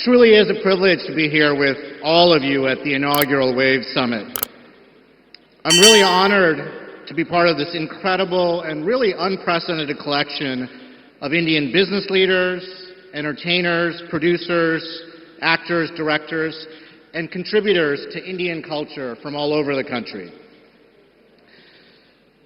truly is a privilege to be here with all of you at the inaugural WAVE Summit. I'm really honored to be part of this incredible and really unprecedented collection of Indian business leaders, entertainers, producers, actors, directors, and contributors to Indian culture from all over the country.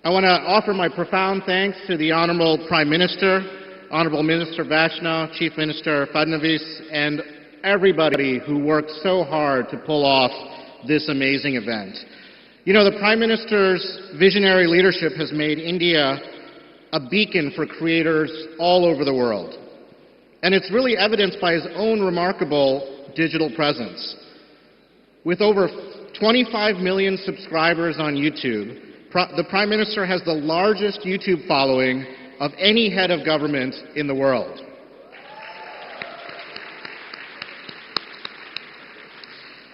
I want to offer my profound thanks to the Honorable Prime Minister, Honorable Minister Vaishnaw, Chief Minister Fadnavis, and everybody who worked so hard to pull off this amazing event. You know, the Prime Minister's visionary leadership has made India a beacon for creators all over the world. And it's really evidenced by his own remarkable digital presence. With over 25 million subscribers on YouTube, the Prime Minister has the largest YouTube following of any head of government in the world.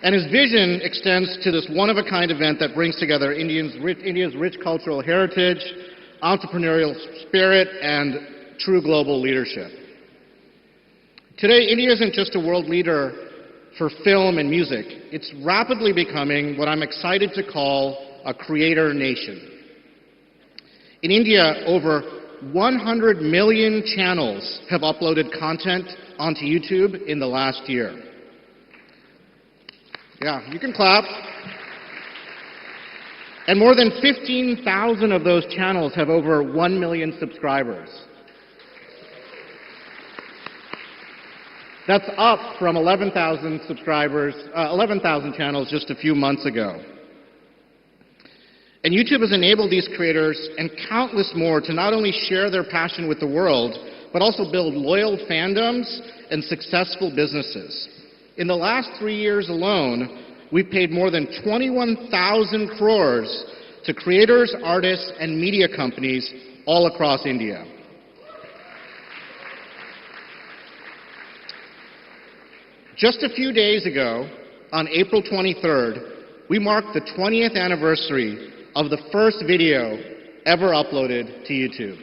And his vision extends to this one-of-a-kind event that brings together India's rich cultural heritage, entrepreneurial spirit, and true global leadership. Today, India isn't just a world leader for film and music. It's rapidly becoming what I'm excited to call a creator nation. In India, over 100 million channels have uploaded content onto YouTube in the last year. Yeah, you can clap. And more than 15,000 of those channels have over 1 million subscribers. That's up from 11,000 channels just a few months ago. And YouTube has enabled these creators and countless more to not only share their passion with the world, but also build loyal fandoms and successful businesses. In the last 3 years alone, we've paid more than 21,000 crores to creators, artists, and media companies all across India. Just a few days ago, on April 23rd, we marked the 20th anniversary of the first video ever uploaded to YouTube.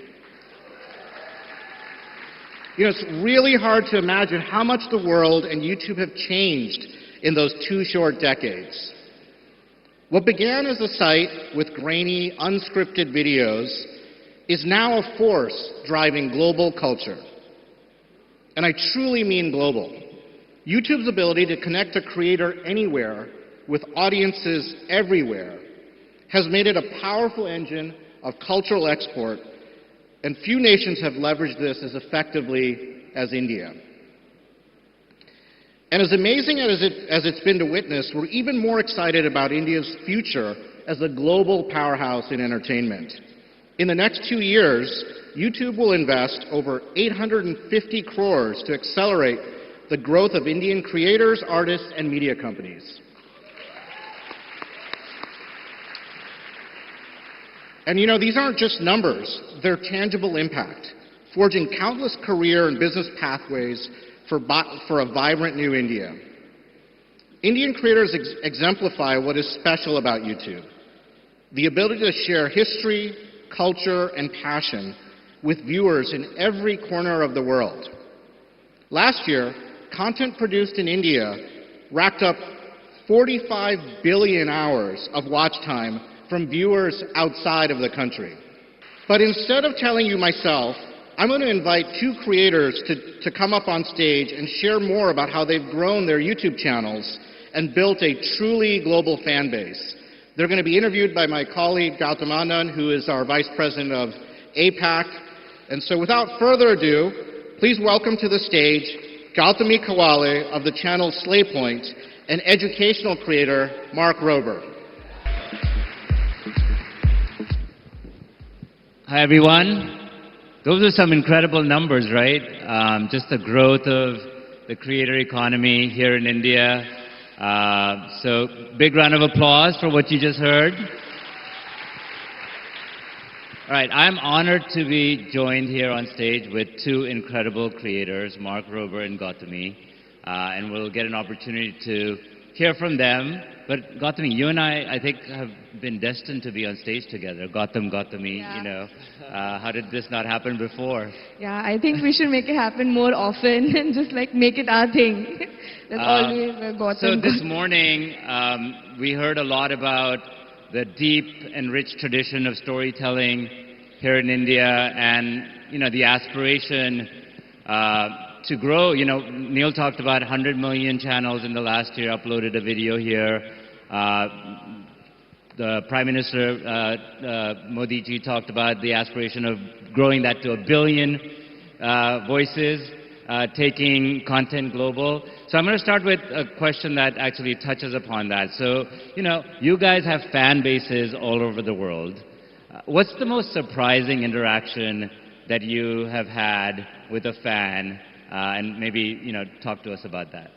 You know, it's really hard to imagine how much the world and YouTube have changed in those 2 short decades. What began as a site with grainy, unscripted videos is now a force driving global culture. And I truly mean global. YouTube's ability to connect a creator anywhere with audiences everywhere has made it a powerful engine of cultural export, and few nations have leveraged this as effectively as India. And as amazing as it's been to witness, we're even more excited about India's future as a global powerhouse in entertainment. In the next 2 years, YouTube will invest over 850 crores to accelerate the growth of Indian creators, artists, and media companies. And you know, these aren't just numbers, they're tangible impact, forging countless career and business pathways for a vibrant new India. Indian creators exemplify what is special about YouTube: the ability to share history, culture, and passion with viewers in every corner of the world. Last year, content produced in India racked up 45 billion hours of watch time from viewers outside of the country. But instead of telling you myself, I'm going to invite 2 creators to come up on stage and share more about how they've grown their YouTube channels and built a truly global fan base. They're going to be interviewed by my colleague Gautam Anand, who is our Vice President of APAC. And so without further ado, please welcome to the stage Gautami Kawale of the channel Slaypoint and educational creator Mark Rober. Hi, everyone. Those are some incredible numbers, right? Just the growth of the creator economy here in India. So big round of applause for what you just heard. All right, I'm honored to be joined here on stage with 2 incredible creators, Mark Rober and Gautami. And we'll get an opportunity to hear from them. But Gautami, you and I think, have been destined to be on stage together. Gautami, Yeah. you know. How did this not happen before? Yeah, I think we should make it happen more often and just like make it our thing. There's always a Gautam. So this morning, we heard a lot about the deep and rich tradition of storytelling here in India and, you know, the aspiration to grow. You know, Neal talked about 100 million channels in the last year, uploaded a video here. The Prime Minister Modi ji talked about the aspiration of growing that to 1 billion voices, taking content global. So I'm going to start with a question that actually touches upon that. So, you know, you guys have fan bases all over the world. What's the most surprising interaction that you have had with a fan? And maybe, you know, talk to us about that.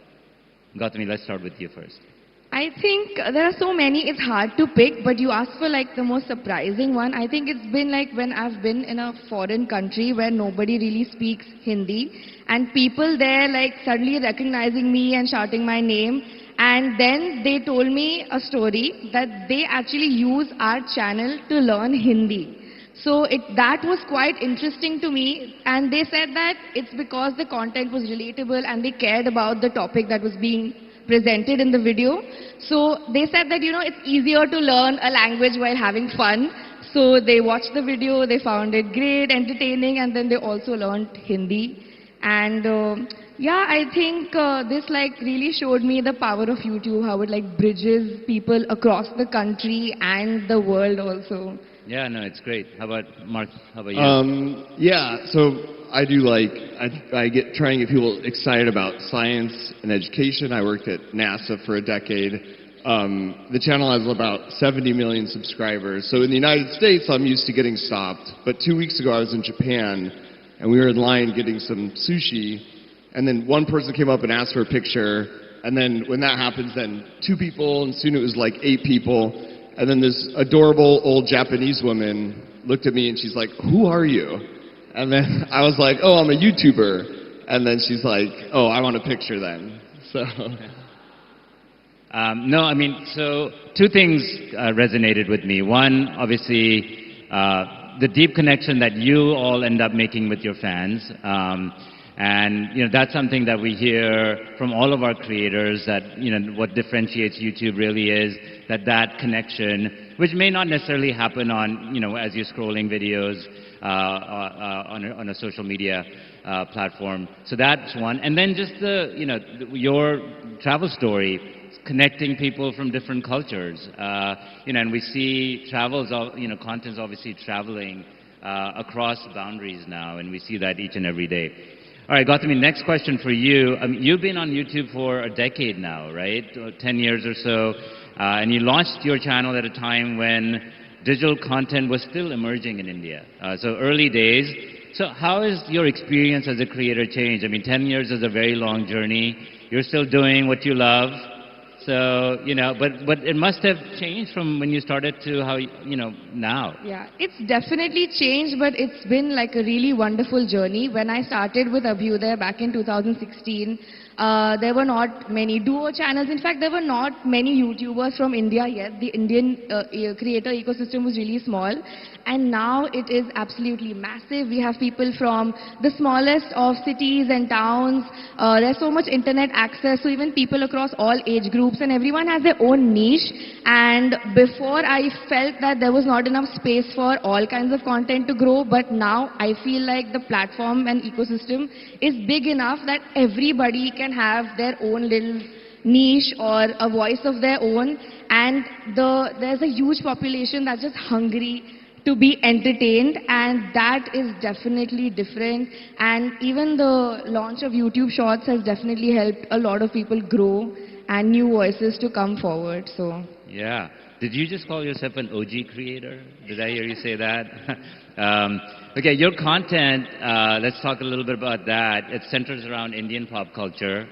Gautami, let's start with you first. I think there are so many, it's hard to pick, but you asked for like the most surprising one. I think it's been like when I've been in a foreign country where nobody really speaks Hindi and people there like suddenly recognizing me and shouting my name, and then they told me a story that they actually use our channel to learn Hindi. So that was quite interesting to me, and they said that it's because the content was relatable and they cared about the topic that was being presented in the video. So they said that, you know, it's easier to learn a language while having fun. So they watched the video, they found it great, entertaining, and then they also learned Hindi. And yeah, I think this like really showed me the power of YouTube, how it like bridges people across the country and the world also. Yeah, no, it's great. How about Mark? How about you? Yeah, so I do like, I get trying to get people excited about science and education. I worked at NASA for a decade. The channel has about 70 million subscribers. So in the United States, I'm used to getting stopped. But 2 weeks ago, I was in Japan, and we were in line getting some sushi. And then one person came up and asked for a picture. And then when that happens, then 2 people, and soon it was like 8 people. And then this adorable old Japanese woman looked at me and she's like, "Who are you?" And then I was like, "Oh, I'm a YouTuber." And then she's like, "Oh, I want a picture then." So. No, I mean, so 2 things resonated with me. One, obviously, the deep connection that you all end up making with your fans. And, you know, that's something that we hear from all of our creators, that, you know, what differentiates YouTube really is that connection, which may not necessarily happen on, you know, as you're scrolling videos on a social media platform. So that's one. And then just the, you know, your travel story, connecting people from different cultures. You know, and we see content's obviously traveling across boundaries now, and we see that each and every day. All right, Gautami, next question for you. You've been on YouTube for a decade now, right? 10 years or so. And you launched your channel at a time when digital content was still emerging in India. So early days. So how has your experience as a creator changed? I mean, 10 years is a very long journey. You're still doing what you love. So, you know, but it must have changed from when you started to how, you know, now. Yeah, it's definitely changed, but it's been like a really wonderful journey. When I started with Abhyuday back in 2016, there were not many duo channels. In fact, there were not many YouTubers from India yet. The Indian creator ecosystem was really small. And now it is absolutely massive. We have people from the smallest of cities and towns. There's so much internet access, so even people across all age groups, and everyone has their own niche. And before, I felt that there was not enough space for all kinds of content to grow, but now I feel like the platform and ecosystem is big enough that everybody can have their own little niche or a voice of their own. And there's a huge population that's just hungry to be entertained, and that is definitely different. And even the launch of YouTube Shorts has definitely helped a lot of people grow and new voices to come forward. So yeah. Did you just call yourself an OG creator? Did I hear you say that? Okay, your content, let's talk a little bit about that. It centers around Indian pop culture,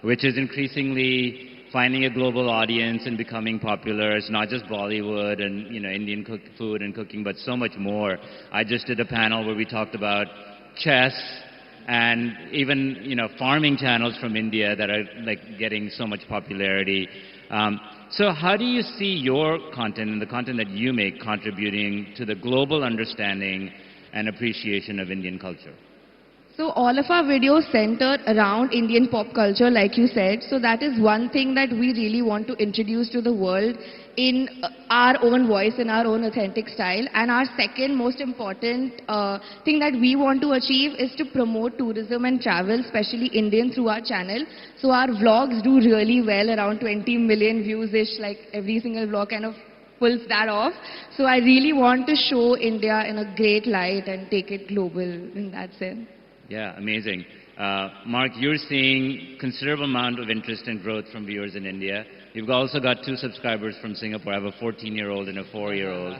which is increasingly finding a global audience and becoming popular. It's not just Bollywood and, you know, Indian food and cooking, but so much more. I just did a panel where we talked about chess, and even farming channels from India that are like getting so much popularity. So how do you see your content and the content that you make contributing to the global understanding and appreciation of Indian culture? So all of our videos center around Indian pop culture, like you said. So that is one thing that we really want to introduce to the world in our own voice, in our own authentic style. And our second most important thing that we want to achieve is to promote tourism and travel, especially Indian, through our channel. So our vlogs do really well, around 20 million views-ish, like every single vlog kind of pulls that off. So I really want to show India in a great light and take it global in that sense. Yeah, amazing. Mark, you're seeing considerable amount of interest and growth from viewers in India. You've also got 2 subscribers from Singapore. I have a 14-year-old and a 4-year-old.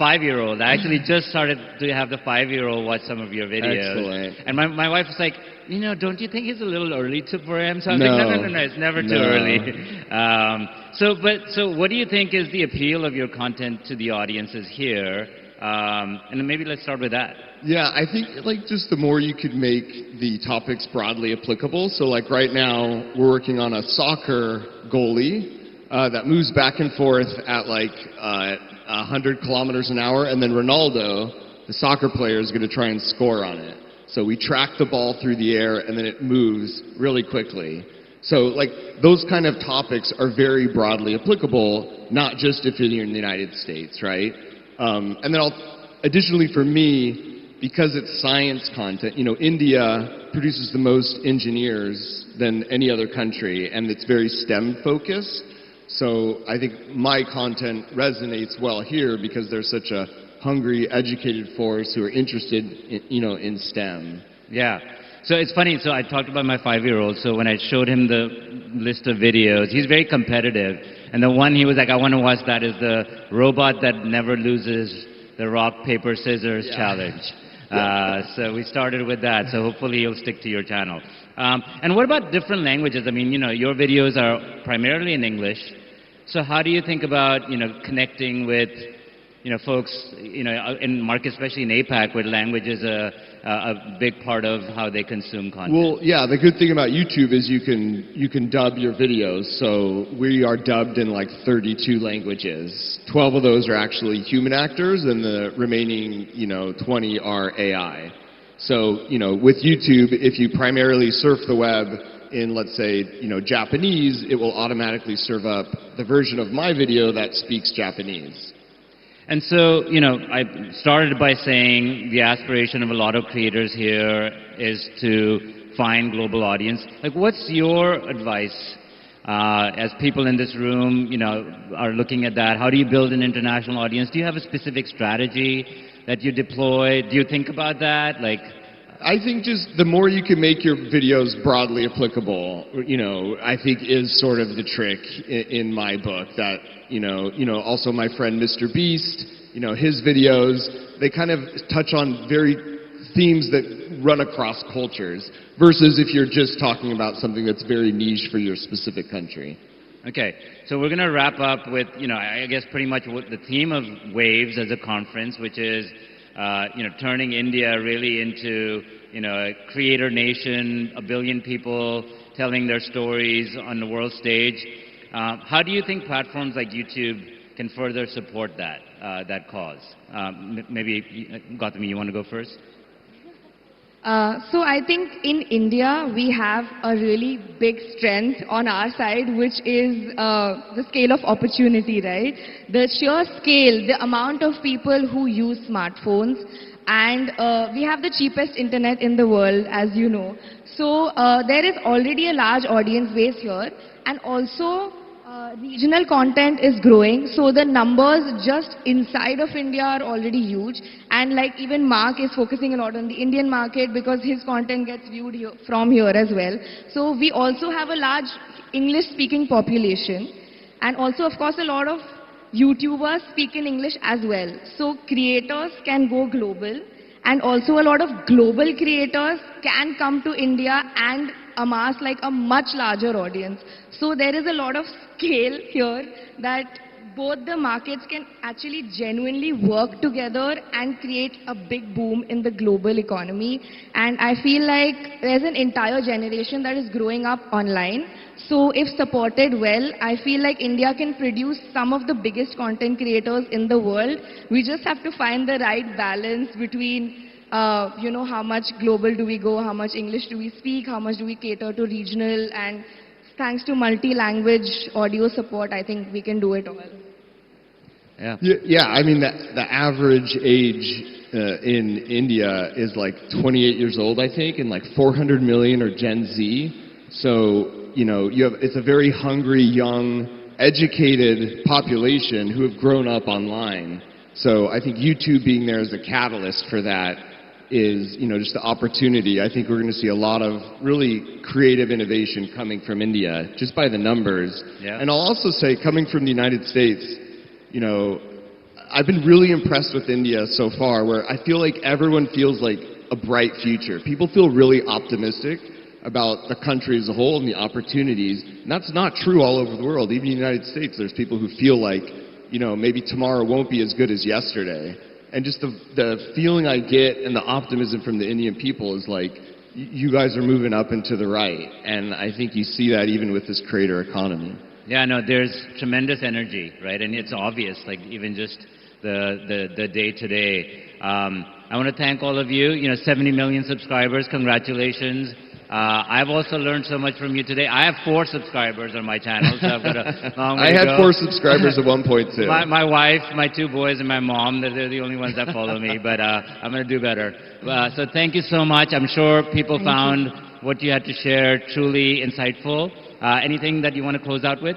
5-year-old. I actually just started to have the 5-year-old watch some of your videos. Excellent. And my wife was like, don't you think it's a little early for him? So I was No. like, no, it's never too early. So what do you think is the appeal of your content to the audiences here? And maybe let's start with that. Yeah, I think like just the more you could make the topics broadly applicable. So like right now, we're working on a soccer goalie that moves back and forth at like 100 kilometers an hour, and then Ronaldo, the soccer player, is going to try and score on it. So we track the ball through the air, and then it moves really quickly. So like those kind of topics are very broadly applicable, not just if you're in the United States, right? And then additionally for me, because it's science content, India produces the most engineers than any other country, and it's very STEM focused. So I think my content resonates well here because there's such a hungry, educated force who are interested in STEM. Yeah. So it's funny, so I talked about my 5-year-old, so when I showed him the list of videos, he's very competitive. And the one he was like, I want to watch that is the robot that never loses the rock, paper, scissors challenge. So we started with that, so hopefully you'll stick to your channel. And what about different languages? I mean, your videos are primarily in English. So how do you think about, connecting with, folks, in markets, especially in APAC, where language is a big part of how they consume content? Well, yeah, the good thing about YouTube is you can dub your videos. So we are dubbed in like 32 languages. 12 of those are actually human actors, and the remaining, 20 are AI. So, with YouTube, if you primarily surf the web in, let's say, Japanese, it will automatically serve up the version of my video that speaks Japanese. And so, I started by saying the aspiration of a lot of creators here is to find global audience. Like, what's your advice as people in this room, are looking at that? How do you build an international audience? Do you have a specific strategy that you deploy? Do you think about that? I think just the more you can make your videos broadly applicable, I think is sort of the trick in my book. That, also my friend Mr. Beast, his videos, they kind of touch on very themes that run across cultures, versus if you're just talking about something that's very niche for your specific country. Okay, so we're going to wrap up with, I guess pretty much what the theme of Waves as a conference, which is turning India really into, a creator nation, 1 billion people telling their stories on the world stage. How do you think platforms like YouTube can further support that cause? Maybe, Gautami, you want to go first? So I think in India, we have a really big strength on our side, which is the scale of opportunity, right? The sheer scale, the amount of people who use smartphones, and we have the cheapest internet in the world, as you know. So there is already a large audience base here, and also regional content is growing, so the numbers just inside of India are already huge. And like even Mark is focusing a lot on the Indian market because his content gets viewed here, from here as well. So we also have a large English-speaking population, and also of course a lot of YouTubers speak in English as well. So creators can go global, and also a lot of global creators can come to India and amass like a much larger audience. So there is a lot of scale here that both the markets can actually genuinely work together and create a big boom in the global economy. And I feel like there's an entire generation that is growing up online. So if supported well, I feel like India can produce some of the biggest content creators in the world. We just have to find the right balance between how much global do we go, how much English do we speak, how much do we cater to regional, and thanks to multi-language audio support, I think we can do it all. Yeah. Yeah, I mean, the average age in India is like 28 years old, I think, and like 400 million are Gen Z. So, it's a very hungry, young, educated population who have grown up online. So I think YouTube being there as a catalyst for that is, just the opportunity. I think we're going to see a lot of really creative innovation coming from India, just by the numbers. Yeah. And I'll also say, coming from the United States, I've been really impressed with India so far, where I feel like everyone feels like a bright future. People feel really optimistic about the country as a whole and the opportunities. And that's not true all over the world. Even in the United States, there's people who feel like, maybe tomorrow won't be as good as yesterday. And just the feeling I get and the optimism from the Indian people is like, you guys are moving up and to the right. And I think you see that even with this creator economy. Yeah, no, there's tremendous energy, right? And it's obvious, like even just the day-to-day. I want to thank all of you. 70 million subscribers, congratulations. I've also learned so much from you today. I have 4 subscribers on my channel, so I've got a long way I to had go. 4 subscribers at one point too. My wife, my 2 boys, and my mom, they're the only ones that follow me, but I'm going to do better. So thank you so much. I'm sure people found what you had to share truly insightful. Anything that you want to close out with?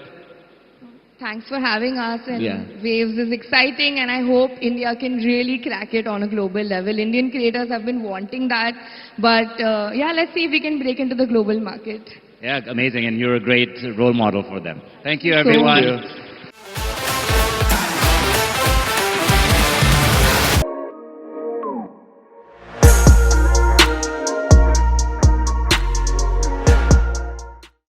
Thanks for having us, and Yeah. Waves is exciting, and I hope India can really crack it on a global level. Indian creators have been wanting that, but let's see if we can break into the global market. Yeah, amazing, and you're a great role model for them. Thank you, Thank you so everyone. much.